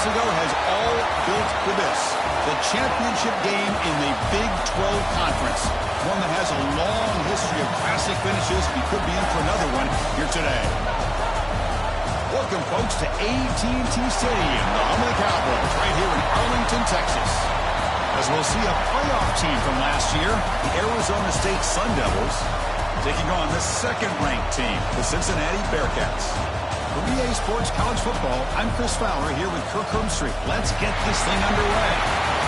ago has all built for this. The championship game in the Big 12 Conference. One that has a long history of classic finishes. We could be in for another one here today. Welcome, folks, to AT&T Stadium, the home of the Cowboys, right here in Arlington, Texas. As we'll see a playoff team from last year, the Arizona State Sun Devils, taking on the second-ranked team, the Cincinnati Bearcats. For BA Sports College Football, I'm Chris Fowler here with Kirk Herbstreit. Let's get this thing underway.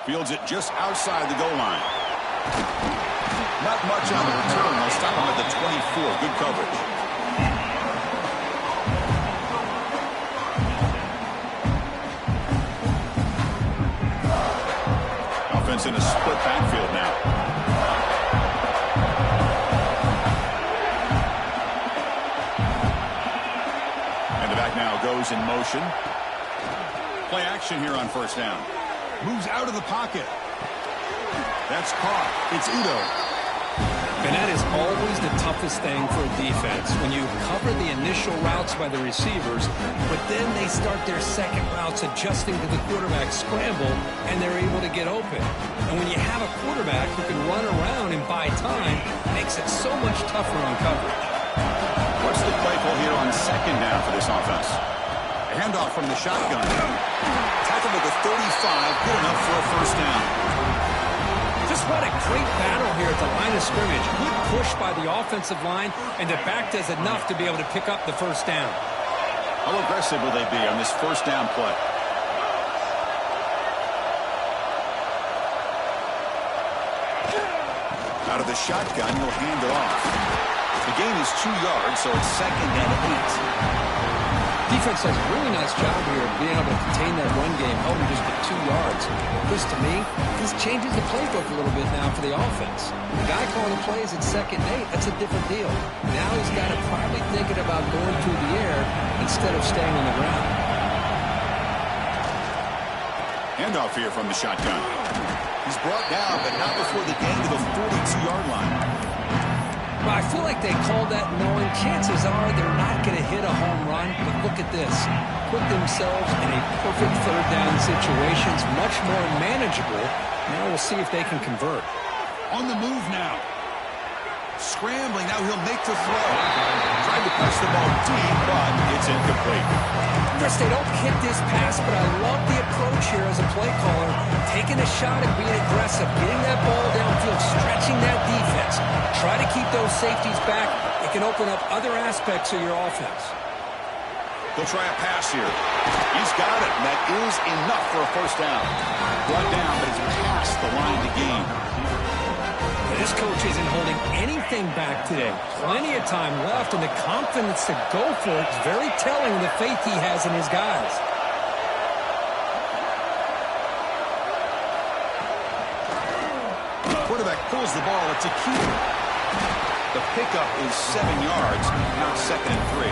Fields it just outside the goal line. Not much on the return. They'll stop him at the 24. Good coverage. Offense in a split backfield now. And the back now goes in motion. Play action here on first down. Moves out of the pocket. That's caught. It's Udo. And that is always the toughest thing for a defense, when you cover the initial routes by the receivers, but then they start their second routes adjusting to the quarterback scramble, and they're able to get open. And when you have a quarterback who can run around and buy time, it makes it so much tougher on coverage. What's the play call here on second down for this offense? A handoff from the shotgun. Tackled at the 35, good enough for a first down. Just what a great battle here at the line of scrimmage. Good push by the offensive line, and the back does enough to be able to pick up the first down. How aggressive will they be on this first down play? Out of the shotgun, he'll hand it off. The gain is 2 yards, so it's second and 8. Defense does a really nice job here of being able to contain that run game, holding just at 2 yards. This, to me, this changes the playbook a little bit now for the offense. The guy calling the plays at second and 8, that's a different deal. Now he's got to probably thinking about going through the air instead of staying on the ground. Handoff here from the shotgun. He's brought down, but not before the gain to the 42-yard line. Well, I feel like they called that knowing chances are they're not going to hit a home run, but look at this. Put themselves in a perfect third down situation. It's much more manageable. Now we'll see if they can convert. On the move now. Scrambling, now he'll make the throw. Tried to press the ball deep, but it's incomplete. Chris, they don't hit this pass, but I love the approach here as a play caller. Taking a shot and being aggressive, getting that ball downfield, stretching that defense. Try to keep those safeties back. It can open up other aspects of your offense. They'll try a pass here. He's got it, and that is enough for a first down. Brought down, but he's past the line to gain. This coach isn't holding anything back today. Plenty of time left, and the confidence to go for it is very telling of the faith he has in his guys. Quarterback pulls the ball. It's a keeper. The pickup is 7 yards, now second and 3.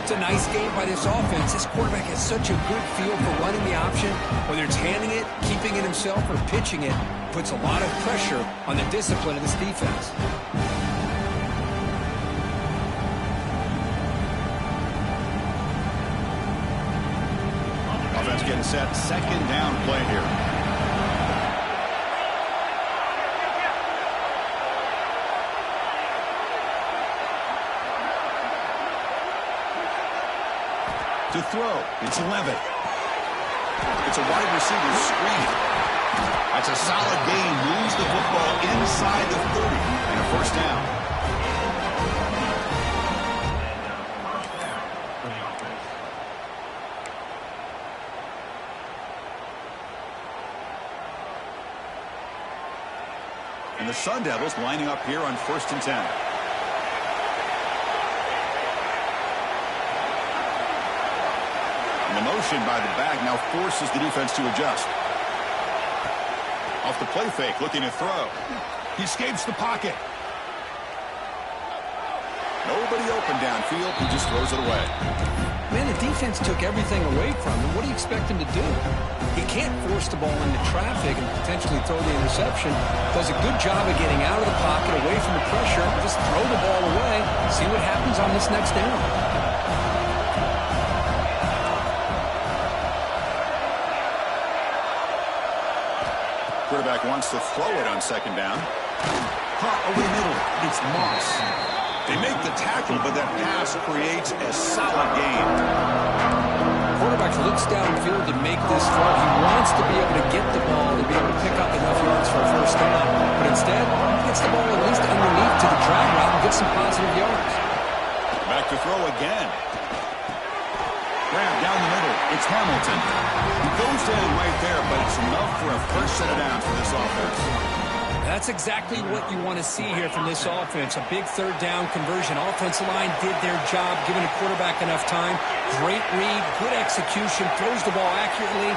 It's a nice game by this offense. This quarterback has such a good feel for running the option. Whether it's handing it, keeping it himself, or pitching it, puts a lot of pressure on the discipline of this defense. Offense getting set. Second down play here. To throw, it's Levitt. It's a wide receiver screen. That's a solid gain. Moves the football inside the 30 and a first down. And the Sun Devils lining up here on 1st and 10. The motion by the back now forces the defense to adjust. Off the play fake, looking to throw. He escapes the pocket. Nobody open downfield. He just throws it away. Man, the defense took everything away from him. What do you expect him to do? He can't force the ball into traffic and potentially throw the interception. Does a good job of getting out of the pocket, away from the pressure. Just throw the ball away. See what happens on this next down. Quarterback wants to throw it on 2nd down. Caught over the middle. It's Moss. They make the tackle, but that pass creates a solid gain. Quarterback looks downfield to make this throw. He wants to be able to get the ball to be able to pick up enough yards for a first down. But instead, he gets the ball at least underneath to the drag route and gets some positive yards. Back to throw again. Grab down the middle. It's Hamilton. He goes down right there, but it's enough for a first set of downs for this offense. That's exactly what you want to see here from this offense. A big 3rd down conversion. Offensive line did their job, giving the quarterback enough time. Great read, good execution, throws the ball accurately.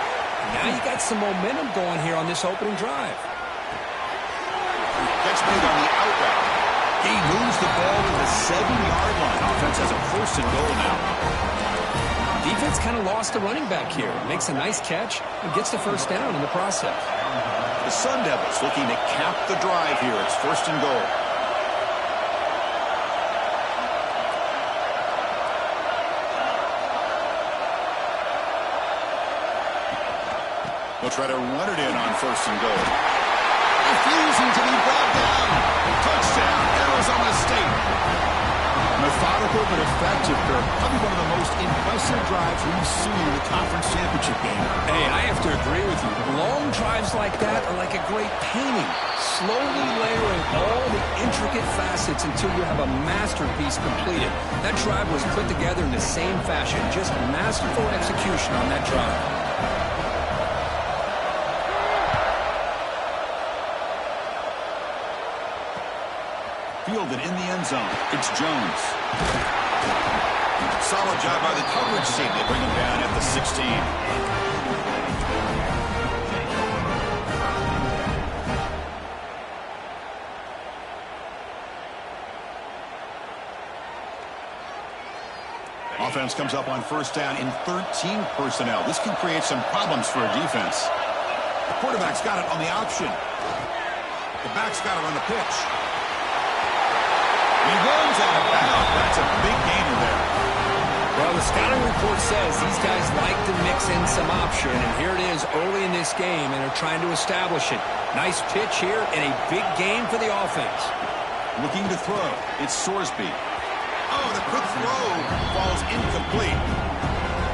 Now you got some momentum going here on this opening drive. Gets made on the out route. He moves the ball to the 7-yard line. Offense has a 1st and goal now. Defense kind of lost the running back here. Makes a nice catch and gets the first down in the process. The Sun Devils looking to cap the drive here. It's 1st and goal. They'll try to run it in on 1st and goal. Refusing to be brought down. Touchdown, Arizona State. Methodical but effective, Kirk. Probably one of the most impressive drives we've seen in the conference championship game. Hey, I have to agree with you. Long drives like that are like a great painting. Slowly layering all the intricate facets until you have a masterpiece completed. That drive was put together in the same fashion. Just masterful execution on that drive. Fielded in the end zone. It's Jones. Solid job by the coverage team. They bring him down at the 16. Offense comes up on 1st down in 13 personnel. This can create some problems for a defense. The quarterback's got it on the option. The back's got it on the pitch. He runs out of bounds. That's a big gainer there. Well, the scouting report says these guys like to mix in some option, and here it is early in this game, and they're trying to establish it. Nice pitch here, and a big game for the offense. Looking to throw. It's Sorsby. Oh, the quick throw falls incomplete.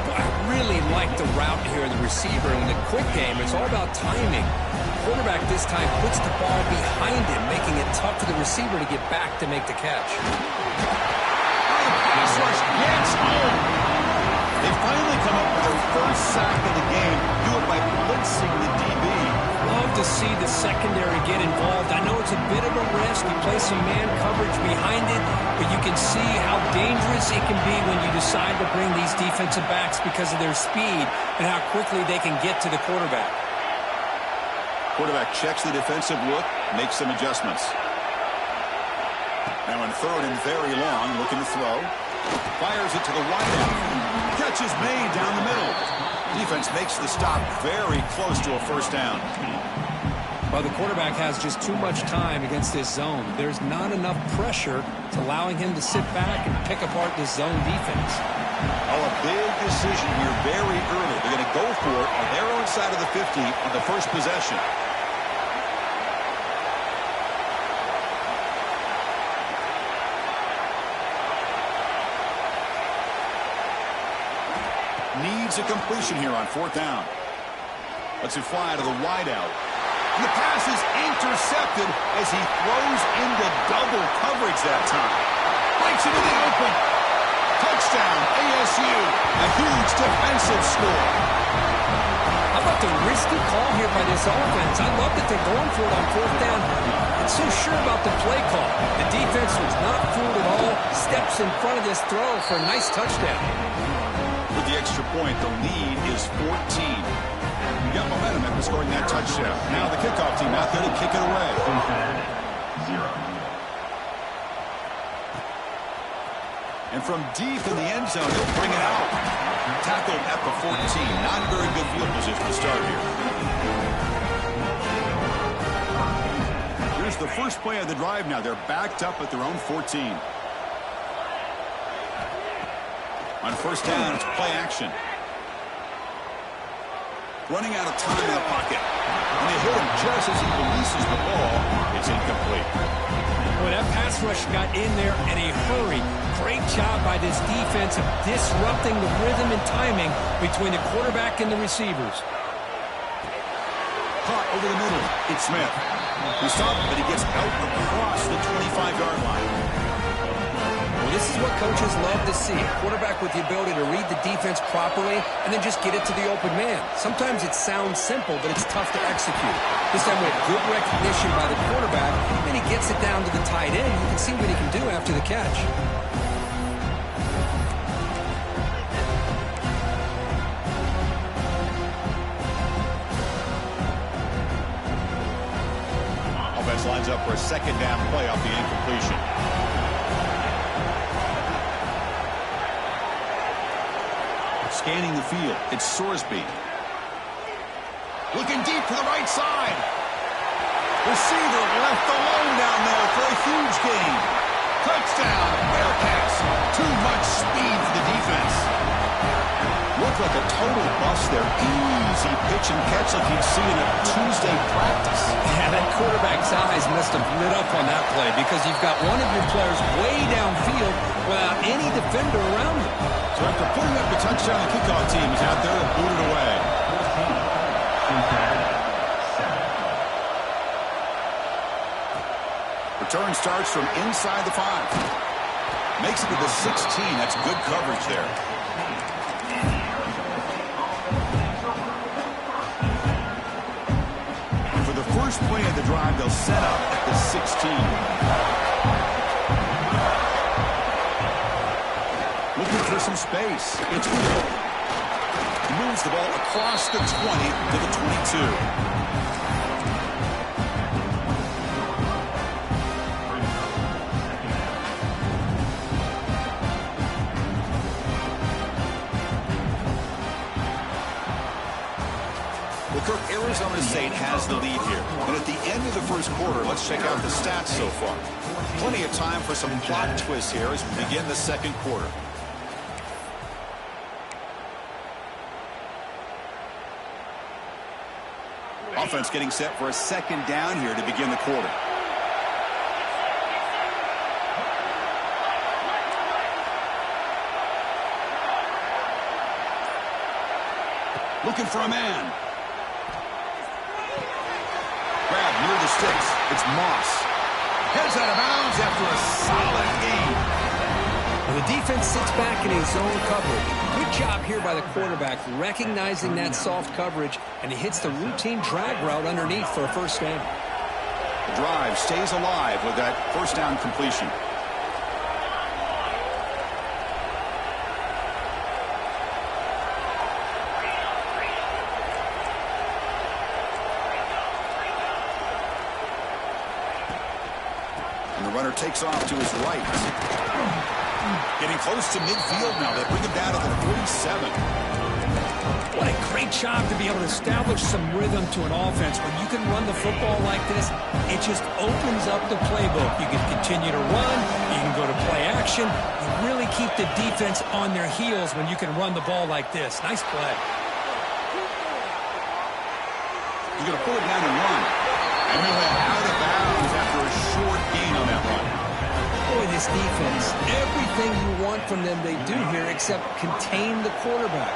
I really like the route here of the receiver. In the quick game, it's all about timing. Quarterback this time puts the ball behind him, making it tough for the receiver to get back to make the catch. Pass rush gets home. They finally come up with their first sack of the game. Do it by blitzing the DB. Love to see the secondary get involved. I know it's a bit of a risk. You play some man coverage behind it, but you can see how dangerous it can be when you decide to bring these defensive backs because of their speed and how quickly they can get to the quarterback. Quarterback checks the defensive look, makes some adjustments. Now on 3rd and very long, looking to throw. Fires it to the wideout. Catch is made down the middle. Defense makes the stop very close to a first down. Well, the quarterback has just too much time against this zone. There's not enough pressure to allowing him to sit back and pick apart this zone defense. Oh, a big decision here very early. They're going to go for it on their own side of the 50 on the first possession. Needs a completion here on fourth down. Lets it fly to the wideout. And the pass is intercepted as he throws into double coverage that time. Breaks into the open. Touchdown, ASU. A huge defensive score. How about the risky call here by this offense? I love that they're going for it on fourth down. Not so sure about the play call. The defense was not fooled at all. Steps in front of this throw for a nice touchdown. With the extra point, the lead is 14. You got momentum after scoring that touchdown. Now the kickoff team out there to kick it away. 0. And from deep in the end zone, he'll bring it out. Tackled at the 14. Not a very good field position to start here. Here's the first play of the drive now. They're backed up at their own 14. On first down, it's play action. Running out of time in the pocket. And they hit him just as he releases the ball. It's incomplete. Boy, that pass rush got in there in a hurry. Great job by this defense of disrupting the rhythm and timing between the quarterback and the receivers. Caught over the middle. It's Smith. He stopped, but he gets out across the 25-yard line. Well, this is what coaches love to see. A quarterback with the ability to read the defense properly and then just get it to the open man. Sometimes it sounds simple, but it's tough to execute. This time with good recognition by the quarterback, and he gets it down to the tight end. You can see what he can do after the catch. Offense lines up for a second down play off the incompletion. Scanning the field, it's Sorsby. Looking deep to the right side. Receiver left alone down there for a huge gain. Touchdown, Bearcats. Too much speed for the defense. Looked like a total bust there. Easy pitch and catch like you'd see in a Tuesday practice. Yeah, that quarterback's eyes must have lit up on that play because you've got one of your players way downfield without any defender around him. So after putting up the touchdown, the kickoff team is out there to boot it away. Return starts from inside the 5. Makes it to the 16. That's good coverage there. And for the first play of the drive, they'll set up at the 16. Looking for some space. It's Udo. He moves the ball across the 20 to the 22. Well, Kirk, Arizona State has the lead here. And at the end of the first quarter, let's check out the stats so far. Plenty of time for some plot twists here as we begin the second quarter. Offense getting set for a second down here to begin the quarter. Looking for a man. Grab near the sticks. It's Moss. Heads out of bounds after a solid gain. And the defense sits back in his zone coverage. Good job here by the quarterback, recognizing that soft coverage, and he hits the routine drag route underneath for a first down. The drive stays alive with that first down completion. And the runner takes off to his right. Getting close to midfield now. They bring him down to the 47. What a great job to be able to establish some rhythm to an offense. When you can run the football like this, it just opens up the playbook. You can continue to run. You can go to play action. You really keep the defense on their heels when you can run the ball like this. Nice play. He's going to pull it down and run. And he'll head out of bounds after a short gain on that run. Boy, this defense, everything you want from them they do here except contain the quarterback.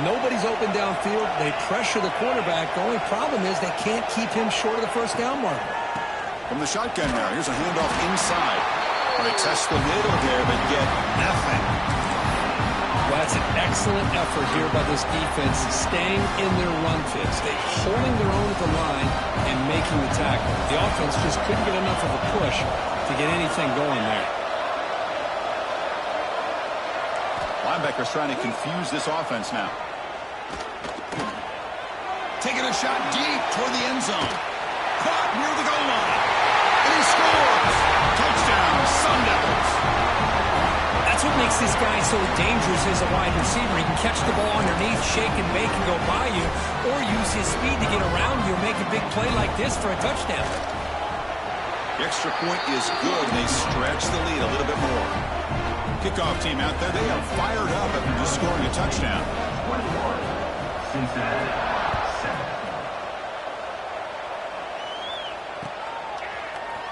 Nobody's open downfield. They pressure the quarterback. The only problem is they can't keep him short of the first down marker. From the shotgun now, here's a handoff inside. They test the middle there, but get nothing. Well, that's an excellent effort here by this defense, staying in their run fits. They're holding their own at the line and making the tackle. The offense just couldn't get enough of a push to get anything going there. Linebackers trying to confuse this offense now. Taking a shot deep toward the end zone. Caught near the goal line. And he scores! Touchdown, Sun Devils! That's what makes this guy so dangerous as a wide receiver. He can catch the ball underneath, shake and bake and go by you, or use his speed to get around you and make a big play like this for a touchdown. The extra point is good, and they stretch the lead a little bit more. Kickoff team out there, they are fired up after just scoring a touchdown.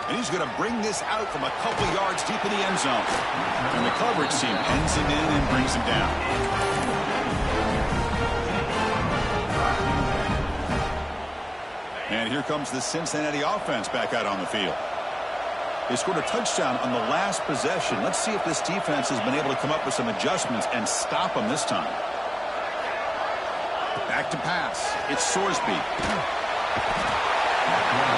And he's going to bring this out from a couple yards deep in the end zone. And the coverage team pens him in and brings him down. And here comes the Cincinnati offense back out on the field. They scored a touchdown on the last possession. Let's see if this defense has been able to come up with some adjustments and stop them this time. Back to pass. It's Sorsby.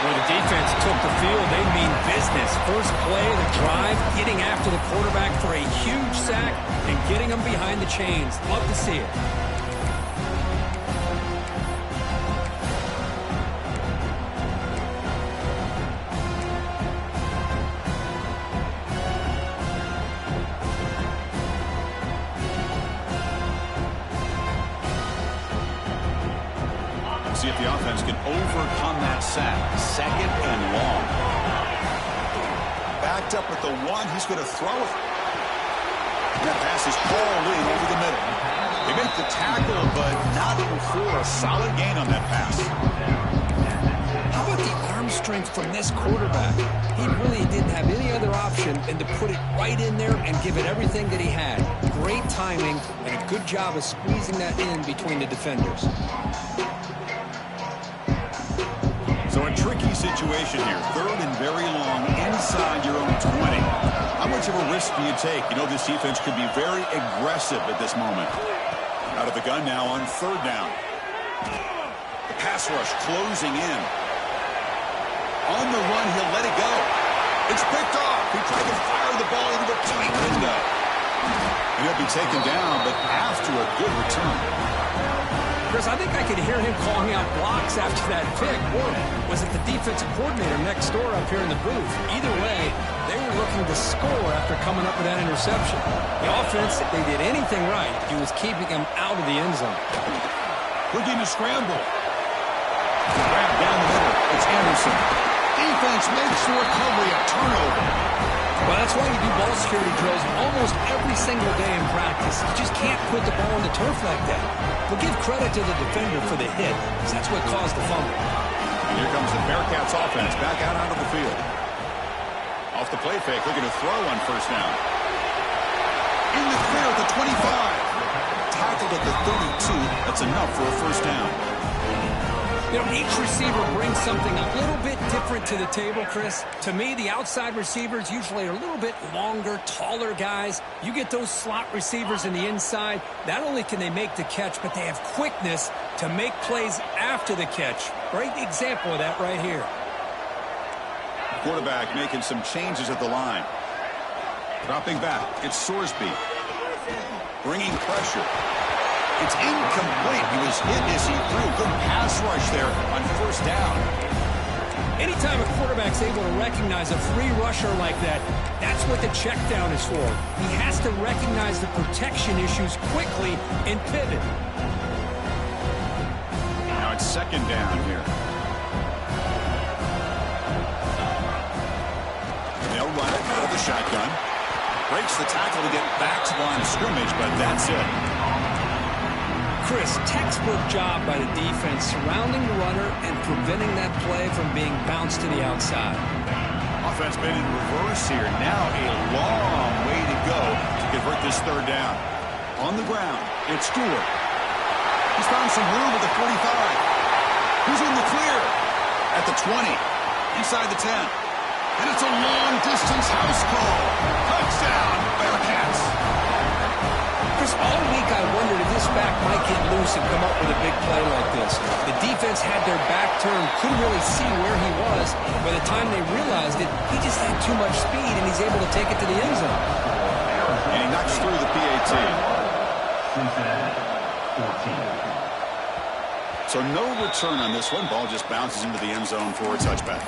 When the defense took the field, they mean business. First play of the drive, getting after the quarterback for a huge sack and getting him behind the chains. Love to see it. See if the offense can overcome that sack. Second and long. Backed up at the one. He's going to throw it. And that pass is called in over the middle. They make the tackle, but not before a solid gain on that pass. How about the arm strength from this quarterback? He really didn't have any other option than to put it right in there and give it everything that he had. Great timing and a good job of squeezing that in between the defenders. So a tricky situation here. Third and very long inside your own 20. How much of a risk do you take? You know this defense could be very aggressive at this moment. Out of the gun now on third down. The pass rush closing in. On the run, he'll let it go. It's picked off. He tried to fire the ball into a tight window. And he'll be taken down, but after a good return. Chris, I think I could hear him calling out blocks after that pick. Or was it the defensive coordinator next door up here in the booth? Either way, they were looking to score after coming up with that interception. The offense, if they did anything right, he was keeping him out of the end zone. Looking to scramble. Grab down the middle. It's Anderson. Defense makes the recovery a turnover. Well, that's why you do ball security drills almost every single day in practice. You just can't put the ball on the turf like that. But give credit to the defender for the hit, because that's what caused the fumble. And here comes the Bearcats offense back out onto the field. Off the play fake, looking to throw on first down. In the clear at the 25. Tackled at the 32. That's enough for a first down. You know, each receiver brings something a little bit different to the table, Chris. To me, the outside receivers usually are a little bit longer, taller guys. You get those slot receivers in the inside, not only can they make the catch, but they have quickness to make plays after the catch. Great example of that right here. Quarterback making some changes at the line. Dropping back, it's Sorsby. Bringing pressure. It's incomplete. He was hit as he threw. Good pass rush there on first down. Anytime a quarterback's able to recognize a free rusher like that, that's what the check down is for. He has to recognize the protection issues quickly and pivot. Now it's second down here. They'll run it out of the shotgun. Breaks the tackle to get back to the line of scrimmage, but that's it. Chris, textbook job by the defense surrounding the runner and preventing that play from being bounced to the outside. Offense been in reverse here. Now a long way to go to convert this third down. On the ground, it's Stewart. He's found some room at the 45. He's in the clear at the 20, inside the 10. And it's a long-distance house call. Touchdown, Bearcats. Chris, all week I wondered if this back might get loose and come up with a big play like this. The defense had their back turned, couldn't really see where he was. By the time they realized it, he just had too much speed, and he's able to take it to the end zone. And he knocks through the PAT. So no return on this one. Ball just bounces into the end zone for a touchback.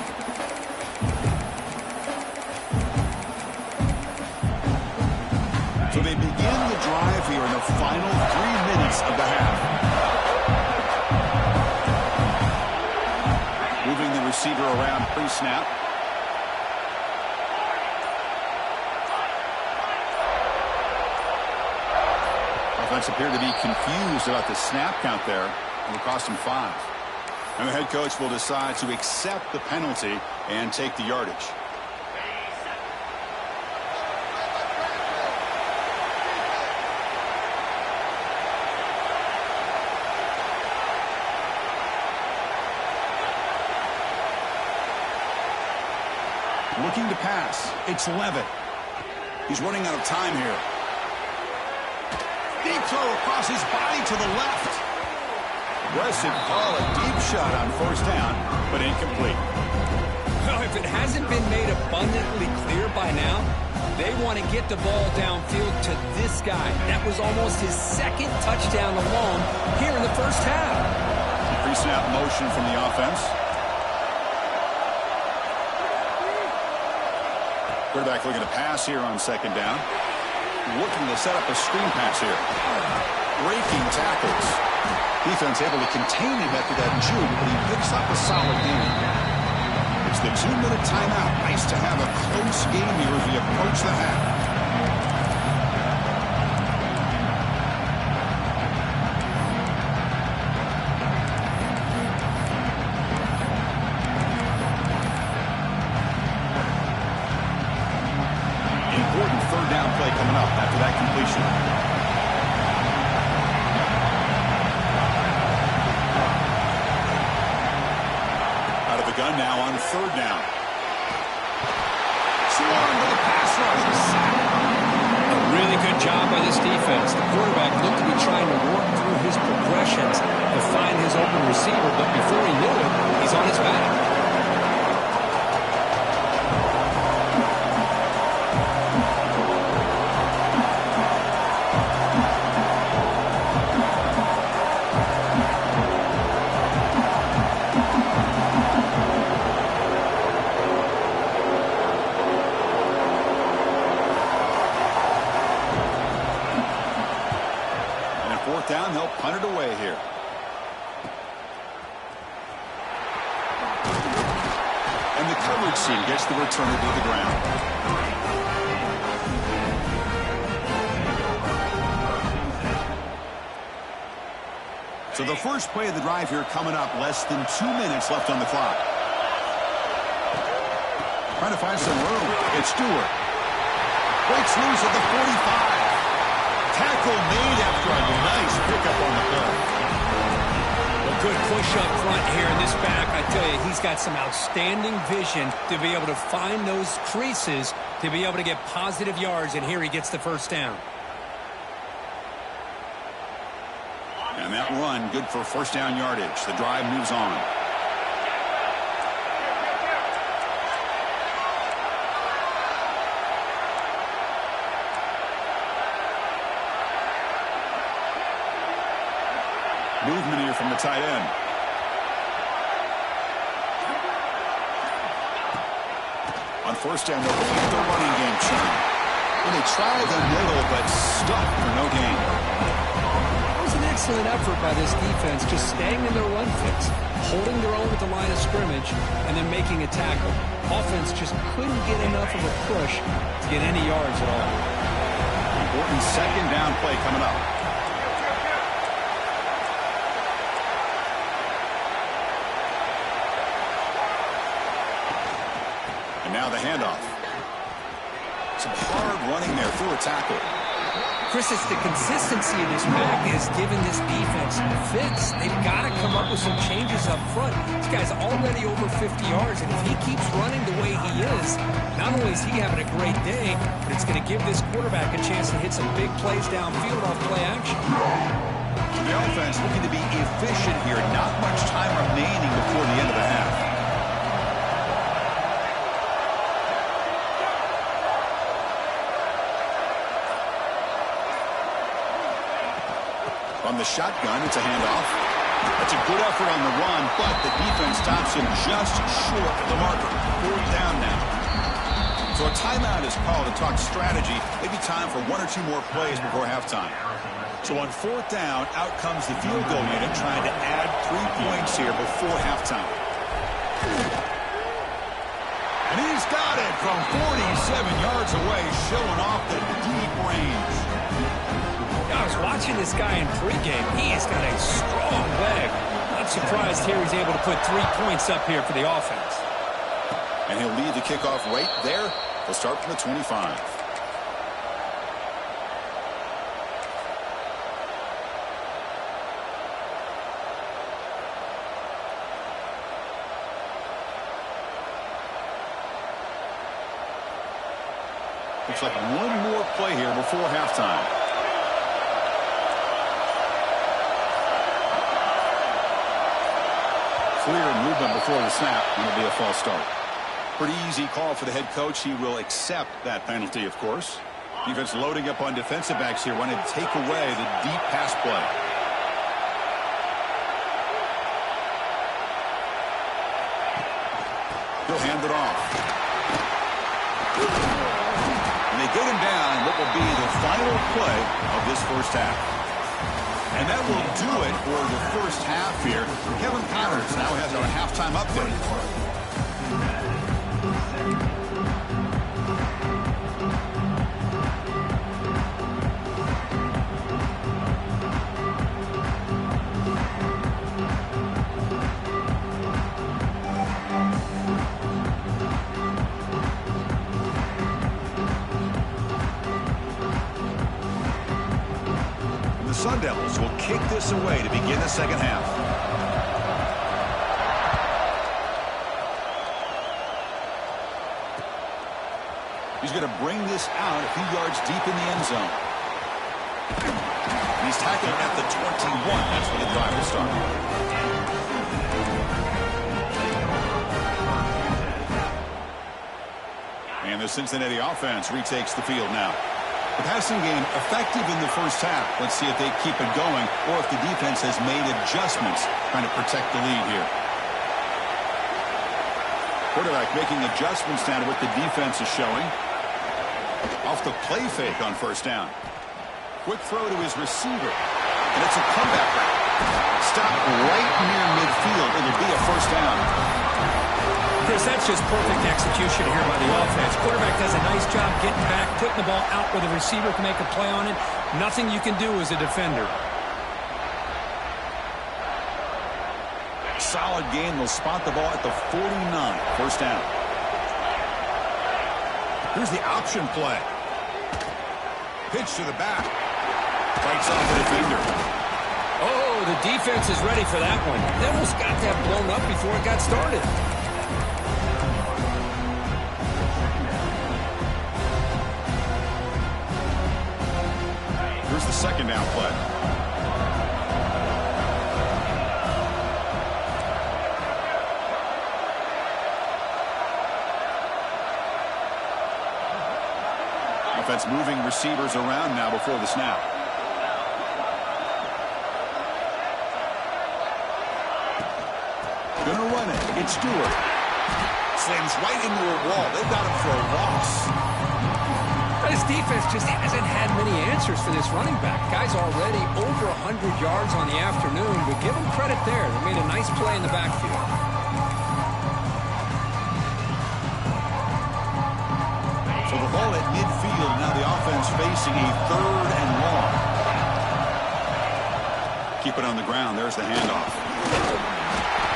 So they begin the drive here in the final 3 minutes of the half. Moving the receiver around pre-snap. Offense appeared to be confused about the snap count there. It will cost him 5. And the head coach will decide to accept the penalty and take the yardage. Looking to pass. It's Levitt. He's running out of time here. Deep throw across his body to the left. Aggressive call, a deep shot on first down, but incomplete. Well, if it hasn't been made abundantly clear by now, they want to get the ball downfield to this guy. That was almost his second touchdown alone here in the first half. Pre-snap motion from the offense. Quarterback looking to pass here on second down. Looking to set up a screen pass here. Breaking tackles. Defense able to contain him after that juke, but he picks up a solid gain. It's the 2-minute timeout. Nice to have a close game here as we approach the half. Important third down play coming up after that completion. Out of the gun now on third down. Swarm to the pass rush. A really good job by this defense. The quarterback looked to be trying to work through his progressions to find his open receiver, but before he knew it, he's on his back. Down, they'll punt it away here. And the coverage team gets the returner to the ground. So the first play of the drive here coming up, less than 2 minutes left on the clock. Trying to find some room. It's Stewart. Breaks loose at the 45. Tackle made after a nice pickup on the play. A good push up front here in this back. I tell you, he's got some outstanding vision to be able to find those creases, to be able to get positive yards, and here he gets the first down. And that run, good for first down yardage. The drive moves on. Movement here from the tight end. On first down, they'll keep the running game churning. And they try the middle, but stuck for no gain. It was an excellent effort by this defense, just staying in their run fix, holding their own at the line of scrimmage, and then making a tackle. Offense just couldn't get enough of a push to get any yards at all. Important second down play coming up. And now the handoff. Some hard running there through a tackle. Chris, it's the consistency of this pack is giving this defense fits. They've got to come up with some changes up front. This guy's already over 50 yards, and if he keeps running the way he is, not only is he having a great day, but it's going to give this quarterback a chance to hit some big plays downfield off play action. The offense looking to be efficient here. Not much time remaining before the end of the half. From the shotgun, it's a handoff. That's a good effort on the run, but the defense stops him just short of the marker. 4 down now. So a timeout is called to talk strategy. Maybe time for 1 or 2 more plays before halftime. So on 4th down, out comes the field goal unit trying to add 3 points here before halftime. And he's got it from 47 yards away, showing off the deep range. I was watching this guy in pregame. He has got a strong leg. Not surprised here he's able to put 3 points up here for the offense. And he'll lead the kickoff right there. He'll start from the 25. Looks like one more play here before halftime. Clear movement before the snap, and it'll be a false start. Pretty easy call for the head coach. He will accept that penalty, of course. Defense loading up on defensive backs here, wanting to take away the deep pass play. He'll hand it off. And they get him down in what will be the final play of this first half. And that will do it for the first half here. Kevin Connors now has our halftime update. Sun Devils will kick this away to begin the second half. He's going to bring this out a few yards deep in the end zone. And he's tackled at the 21. That's where the drive will start. And the Cincinnati offense retakes the field now. The passing game effective in the first half. Let's see if they keep it going or if the defense has made adjustments trying to protect the lead here. Quarterback making adjustments now to what the defense is showing. Off the play fake on first down. Quick throw to his receiver. And it's a comeback route. Stop right near midfield. It'll be a first down. Chris, that's just perfect execution here by the offense. Quarterback does a nice job getting back, putting the ball out where the receiver can make a play on it. Nothing you can do as a defender. Solid game. They'll spot the ball at the 49. First down. Here's the option play. Pitch to the back. Fights off the defender. Oh, the defense is ready for that one. They almost got that blown up before it got started. Here's the second down play. Offense moving receivers around now before the snap. Gonna run it. It's Stewart. Slams right into a wall. They've got him for a loss. This defense just hasn't had many answers for this running back. Guy's already over 100 yards on the afternoon, but give him credit there. They made a nice play in the backfield. So the ball at midfield. Now the offense facing a 3rd and long. Keep it on the ground. There's the handoff.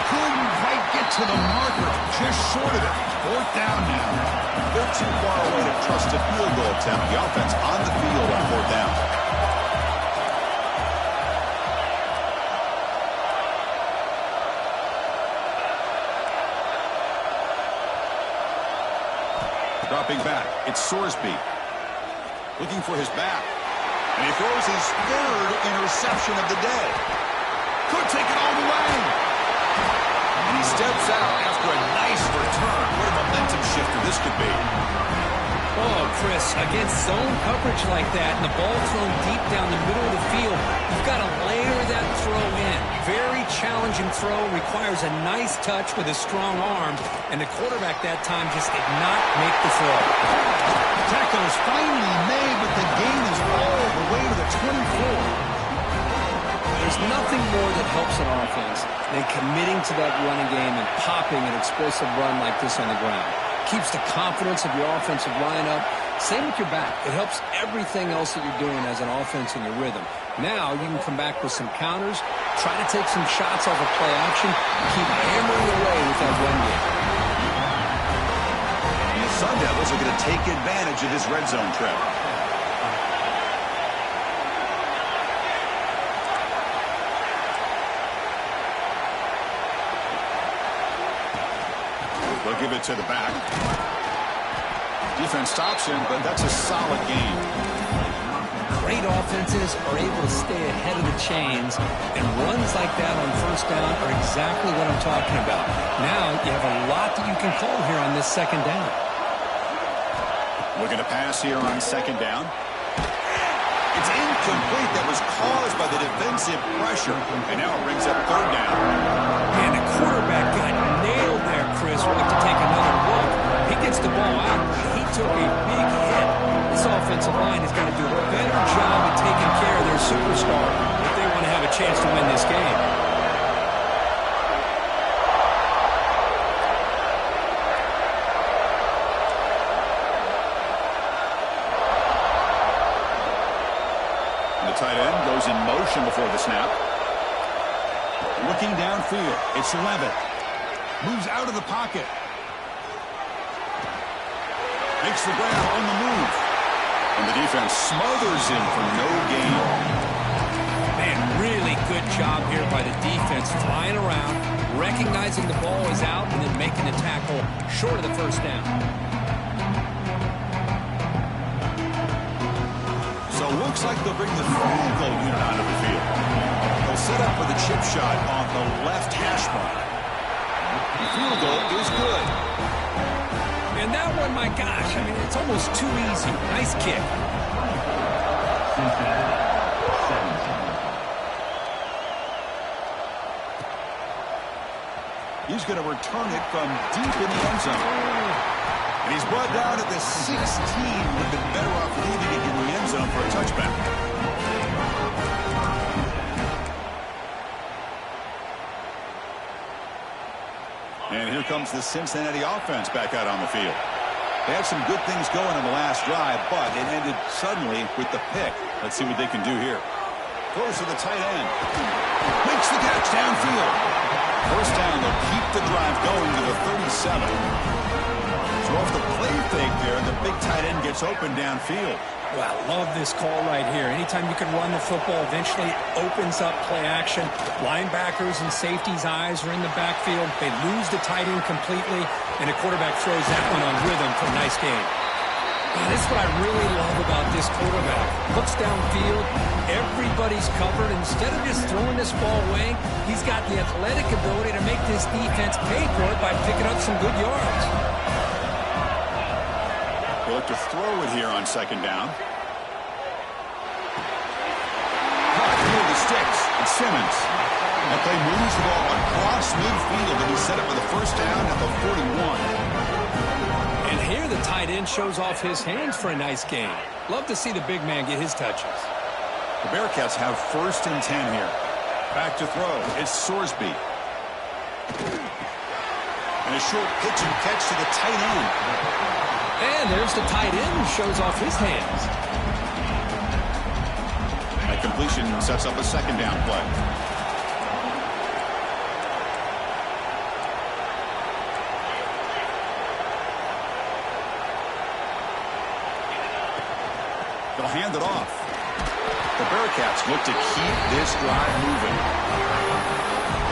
Couldn't quite get to the marker. Just short of it. 4th down now. They're too far away to trust a field goal attempt. The offense on the field on 4th down. Dropping back, it's Sorsby. Looking for his back. And he throws his 3rd interception of the day. Could take it all the way. And he steps out after a nice return. What a momentum shifter this could be. Oh, Chris, against zone coverage like that and the ball thrown deep down the middle of the field, you've got to layer that throw in. Very challenging throw, requires a nice touch with a strong arm, and the quarterback that time just did not make the throw. Tackle is finally made, but the gain is all the way to the 24. There's nothing more that helps an offense than committing to that running game and popping an explosive run like this on the ground. Keeps the confidence of your offensive lineup. Same with your back. It helps everything else that you're doing as an offense in your rhythm. Now you can come back with some counters, try to take some shots off of play action, and keep hammering away with that run game. And the Sun Devils are going to take advantage of this red zone trip. They'll give it to the back. Defense stops him, but that's a solid game. Great offenses are able to stay ahead of the chains, and runs like that on 1st down are exactly what I'm talking about. Now you have a lot that you can call here on this 2nd down. Looking to pass here on 2nd down. It's incomplete. That was caused by the defensive pressure, and now it brings up 3rd down. And the quarterback got nailed there, Chris. We'll have to take another look. He gets the ball out. He took a big hit. This offensive line has got to do a better job of taking care of their superstar if they want to have a chance to win this game. The tight end goes in motion before the snap. Looking downfield. It's Levitt. Moves out of the pocket. Makes the grab on the move. And the defense smothers him for no gain. Man, really good job here by the defense, flying around, recognizing the ball is out, and then making the tackle short of the 1st down. So it looks like they'll bring the field goal unit onto the field. They'll set up for the chip shot on the left hash mark. The field goal is good. And that one, my gosh, I mean, it's almost too easy. Nice kick. He's going to return it from deep in the end zone. And he's brought down at the 16. Would have been better off leaving it in the end zone for a touchback. And here comes the Cincinnati offense back out on the field. They had some good things going on the last drive, but it ended suddenly with the pick. Let's see what they can do here. Throws to the tight end. Makes the catch downfield. 1st down, they'll keep the drive going to the 37. So off the play fake there, the big tight end gets open downfield. Well, I love this call right here. Anytime you can run the football, eventually it opens up play action. Linebackers and safeties' eyes are in the backfield. They lose the tight end completely, and the quarterback throws that one on rhythm for a nice game. This is what I really love about this quarterback. Looks downfield, everybody's covered. Instead of just throwing this ball away, he's got the athletic ability to make this defense pay for it by picking up some good yards. They look to throw it here on 2nd down. Caught through the sticks. It's Simmons. That play moves the ball across midfield, and he's set up for the 1st down at the 41. tight end shows off his hands for a nice gain. Love to see the big man get his touches. The Bearcats have 1st and 10 here. Back to throw. It's Sorsby. And a short pitch and catch to the tight end. And there's the tight end who shows off his hands. That completion sets up a 2nd down play. They'll hand it off. The Bearcats look to keep this drive moving.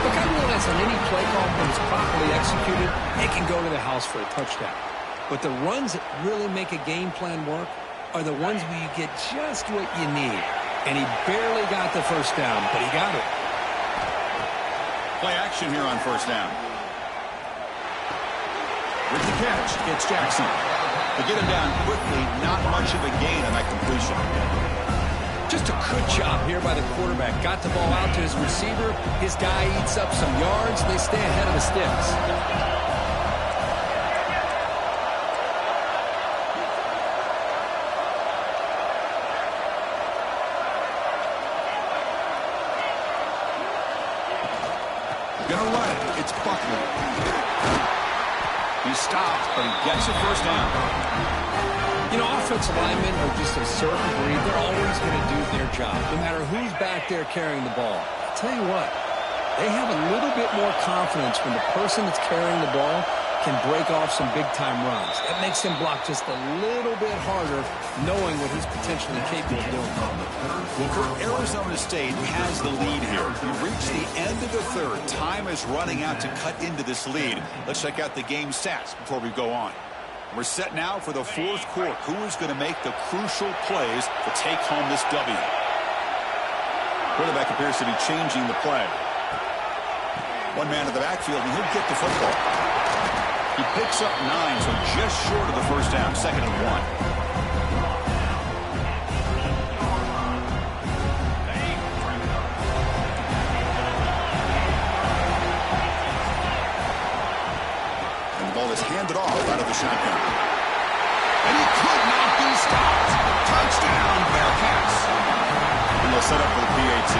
Look, I realize on any play call that is properly executed, it can go to the house for a touchdown. But the runs that really make a game plan work are the ones where you get just what you need. And he barely got the 1st down, but he got it. Play action here on 1st down. With the catch, it's Jackson. To get him down quickly, not much of a gain on that completion. Just a good job here by the quarterback. Got the ball out to his receiver. His guy eats up some yards. They stay ahead of the sticks. Gonna run it. It's Buckley. He stops, but he gets a 1st down. You know, offensive linemen are just a certain breed. They're always going to do their job, no matter who's back there carrying the ball. I'll tell you what, they have a little bit more confidence when the person that's carrying the ball can break off some big-time runs. That makes him block just a little bit harder, knowing what he's potentially capable of doing. Well, for Arizona State has the lead here. We've reached the end of the 3rd. Time is running out to cut into this lead. Let's check out the game stats before we go on. We're set now for the 4th quarter. Who is going to make the crucial plays to take home this W? Quarterback appears to be changing the play. One man in the backfield, and he'll get the football. He picks up 9, so just short of the 1st down, 2nd and 1. Handed off out of the shotgun. And he could not be stopped. Touchdown, Bearcats. And they'll set up for the PAT.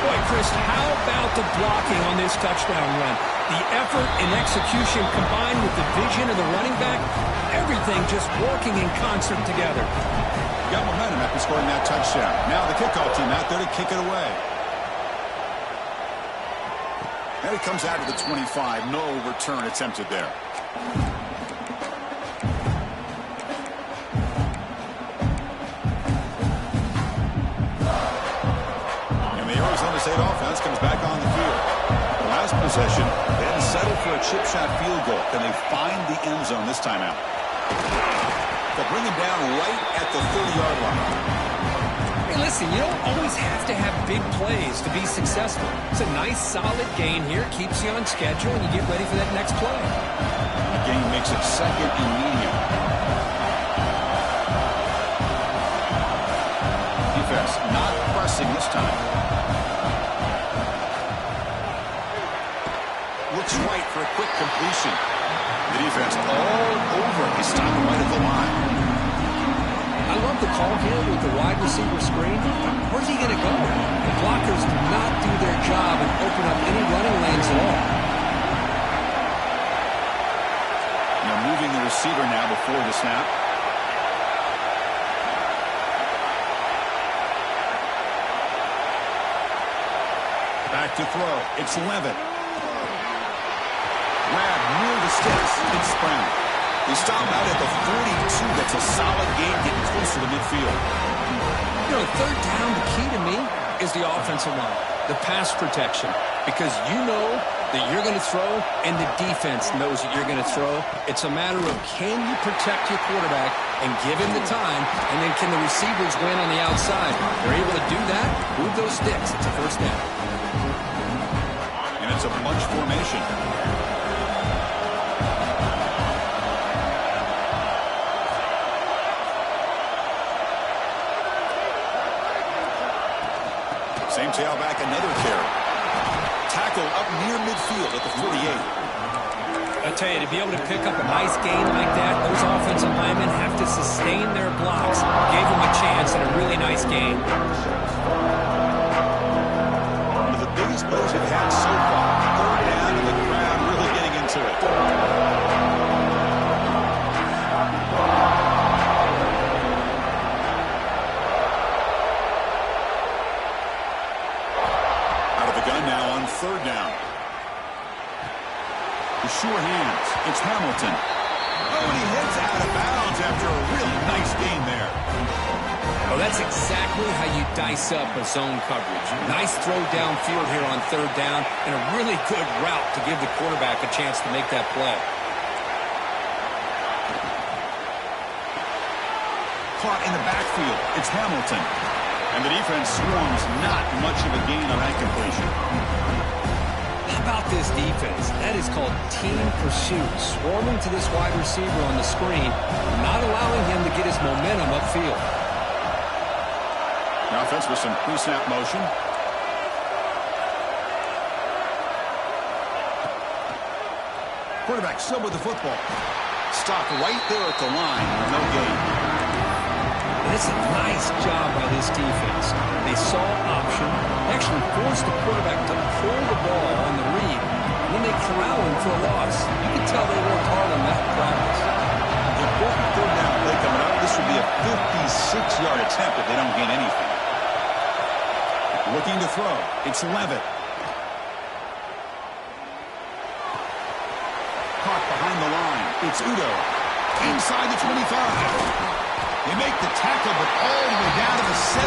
Boy, Chris, how about the blocking on this touchdown run? The effort and execution combined with the vision of the running back, everything just working in concert together. Got momentum after scoring that touchdown. Now the kickoff team out there to kick it away. And it comes out of the 25. No return attempted there. And the Arizona State offense comes back on the field. The last possession, they didn't settle for a chip shot field goal. Can they find the end zone this time out? They'll bring him down right at the 30-yard line. Hey, listen, you don't always have to have big plays to be successful. It's a nice, solid gain here. Keeps you on schedule, and you get ready for that next play. The gain makes it 2nd and medium. Defense not pressing this time. Looks right for a quick completion. The defense all over. He's stopping right at the line. I love the call here with the wide receiver screen. Where's he going to go? The blockers do not do their job and open up any running lanes at all. Now moving the receiver now before the snap. Back to throw. It's Levitt. Grab near the sticks. It's Brown. They stop out at the 42. That's a solid gain getting closer to midfield. You know, 3rd down, the key to me is the offensive line, the pass protection, because you know that you're going to throw and the defense knows that you're going to throw. It's a matter of can you protect your quarterback and give him the time, and then can the receivers win on the outside? If they're able to do that, move those sticks. It's a 1st down. And it's a bunch formation. Same tailback, another carry. Tackle up near midfield at the 48. I'll tell you, to be able to pick up a nice gain like that, those offensive linemen have to sustain their blocks. Gave them a chance and a really nice gain. One of the biggest plays we've had so far. Third down and the crowd really getting into it. Out of the gun now on third down. The sure hands. It's Hamilton. Oh, and he hits out of bounds after a really nice gain there. Well, that's exactly how you dice up a zone coverage. Nice throw downfield here on third down, and a really good route to give the quarterback a chance to make that play. Caught in the backfield. It's Hamilton. And the defense swarms. Not much of a gain on that completion. How about this defense? That is called team pursuit. Swarming to this wide receiver on the screen, not allowing him to get his momentum upfield. The offense with some pre-snap motion. Quarterback still with the football. Stopped right there at the line. No gain. That's a nice job by this defense. They saw option, actually forced the quarterback to pull the ball on the read, and then they corral him for a loss. You can tell they worked hard on that practice. Important third down play coming up. This would be a 56-yard attempt if they don't gain anything. Looking to throw. It's Levitt. Caught behind the line. It's Udo. Inside the 25. They make the tackle, but all the way down to the 17.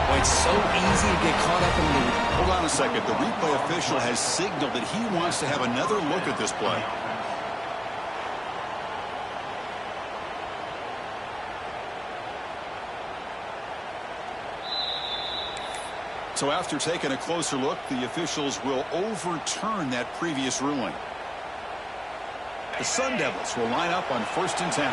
Boy, it's so easy to get caught up in the... Hold on a second. The replay official has signaled that he wants to have another look at this play. So after taking a closer look, the officials will overturn that previous ruling. The Sun Devils will line up on 1st and 10.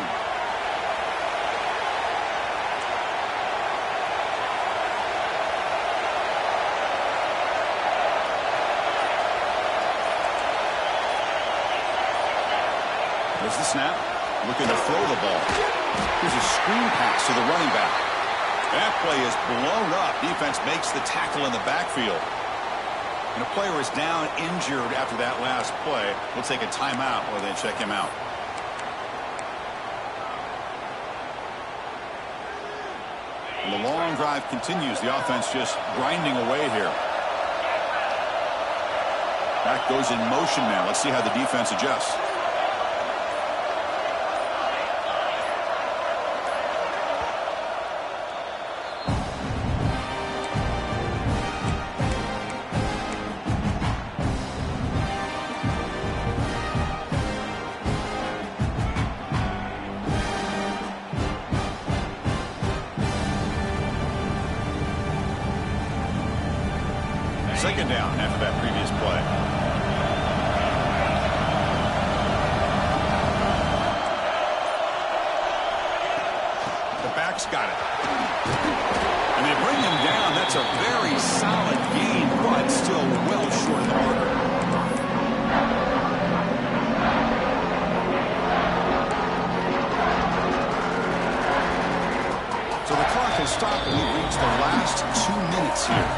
There's the snap. Looking to throw the ball. Here's a screen pass to the running back. That play is blown up. Defense makes the tackle in the backfield. And a player is down injured after that last play. We'll take a timeout while they check him out. And the long drive continues. The offense just grinding away here. Back goes in motion now. Let's see how the defense adjusts. Second down after that previous play. The back's got it. And they bring him down. That's a very solid gain, but still well short of the marker. So the clock has stopped, and we've reached the last 2 minutes here.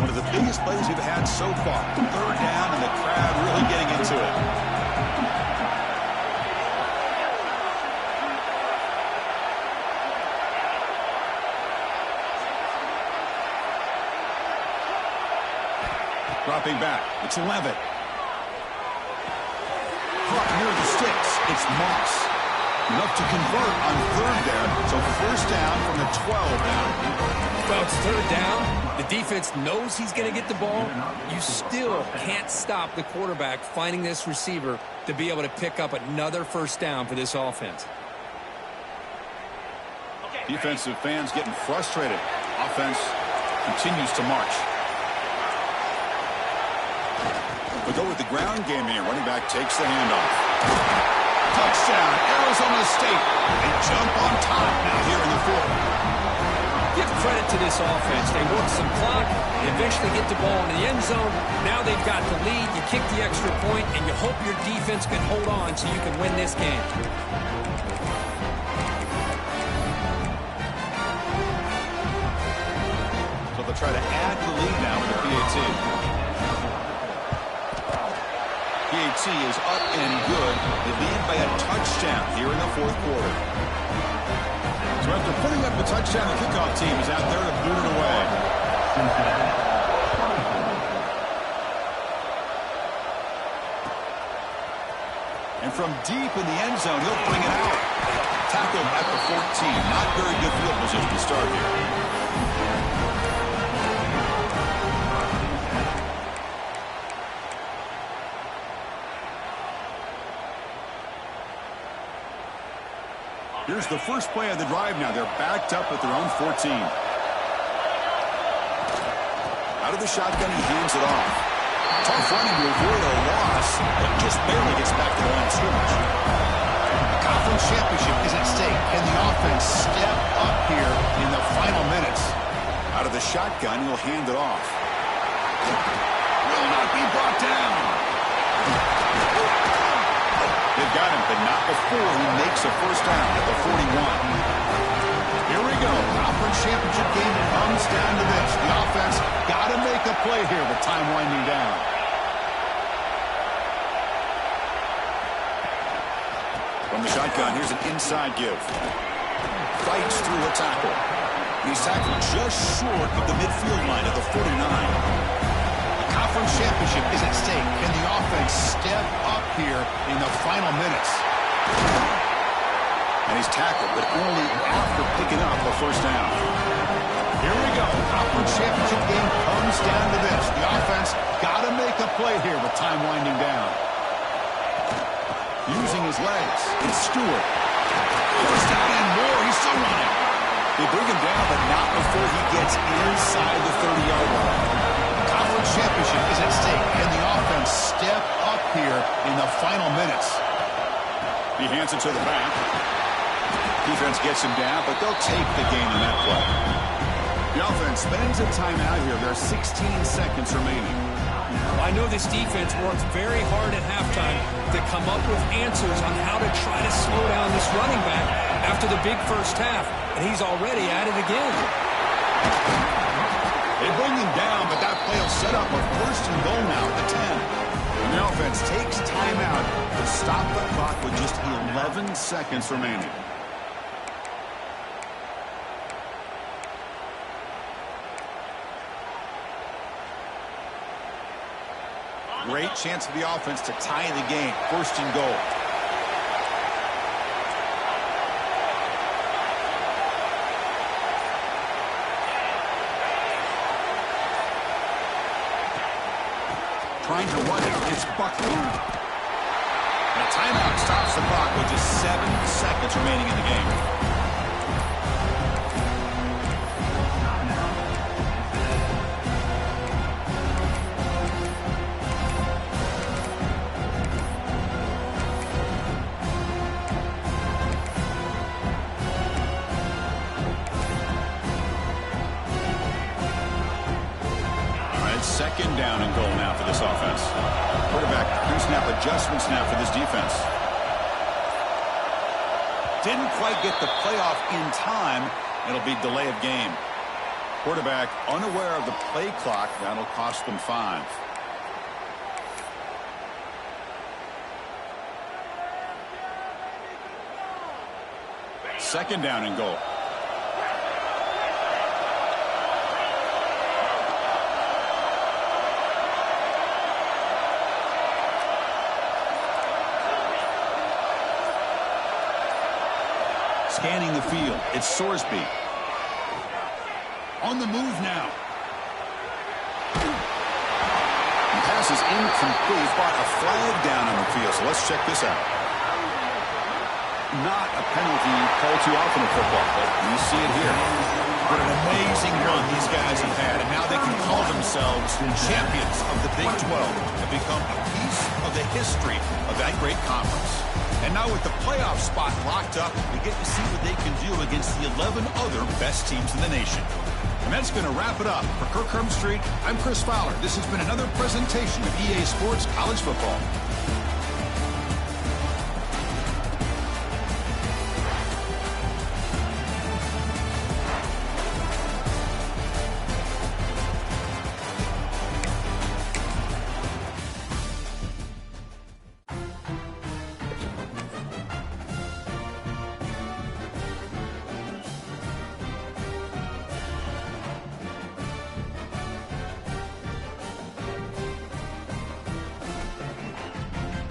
One of the biggest plays we've had so far. Third down, and the crowd really getting into it. Dropping back. It's Levitt. Caught near the sticks. It's Moss. Enough to convert on third there. So first down from the 12 now. Well, it's third down. The defense knows he's going to get the ball. You still can't stop the quarterback finding this receiver to be able to pick up another first down for this offense. Defensive fans getting frustrated. Offense continues to march. We'll go with the ground game here. Running back takes the handoff. Touchdown, Arizona State. They jump on top now here in the fourth. Give credit to this offense. They work some clock. They eventually get the ball in the end zone. Now they've got the lead. You kick the extra point, and you hope your defense can hold on so you can win this game. So they'll try to add to the lead now with the PAT. PAT is up and good. They lead by a touchdown here in the fourth quarter. So after putting up the touchdown, the kickoff team is out there to boot it away. And from deep in the end zone, he'll bring it out. Tackled at the 14. Not very good field position to start here. Here's the first play of the drive now. They're backed up at their own 14. Out of the shotgun, he hands it off. Tough running to avoid a loss, but just barely gets back to the line of scrimmage. A conference championship is at stake. Can the offense step up here in the final minutes? Out of the shotgun, he'll hand it off. Will not be brought down. They've got him, but not before he makes a first down at the 41. Here we go. Conference championship game comes down to this. The offense got to make a play here with time winding down. From the shotgun, here's an inside give. Fights through a tackle. He's tackled just short of the midfield line at the 49. Conference championship is at stake. Can the offense step up here in the final minutes? And he's tackled, but only after picking up a first down. Here we go. Conference championship game comes down to this. The offense got to make a play here with time winding down. Using his legs, it's Stewart. First down and more. He's still running. They bring him down, but not before he gets inside the 30-yard line. Conference championship is at stake. Can the offense step up here in the final minutes? He hands it to the back. Defense gets him down, but they'll take the gain in that play. The offense spends a timeout here. There are 16 seconds remaining. I know this defense worked very hard at halftime to come up with answers on how to try to slow down this running back after the big first half, and he's already at it again. They bring him down, but that play will set up a first and goal now at the 10. And the offense takes timeout to stop the clock with just 11 seconds remaining. Great chance for the offense to tie the game. First and goal. Trying to run it. It's Buckley. And a timeout stops the clock with just 7 seconds remaining in the game. Second down and goal now for this offense. Quarterback pre-snap adjustments now for this defense. Didn't quite get the playoff in time. It'll be delay of game. Quarterback unaware of the play clock. That'll cost them 5. Second down and goal. Scanning the field, it's Sorsby. On the move now. The pass is incomplete. He's brought a flag down on the field, so let's check this out. Not a penalty called too often in football, but you see it here. What an amazing run these guys have had, and now they can call themselves Aggies, champions of the Big 12, have become a piece of the history of that great conference. And now with the playoff spot locked up, we get to see what they can do against the 11 other best teams in the nation. And that's going to wrap it up. For Kirk Herbstreit, I'm Chris Fowler. This has been another presentation of EA Sports College Football.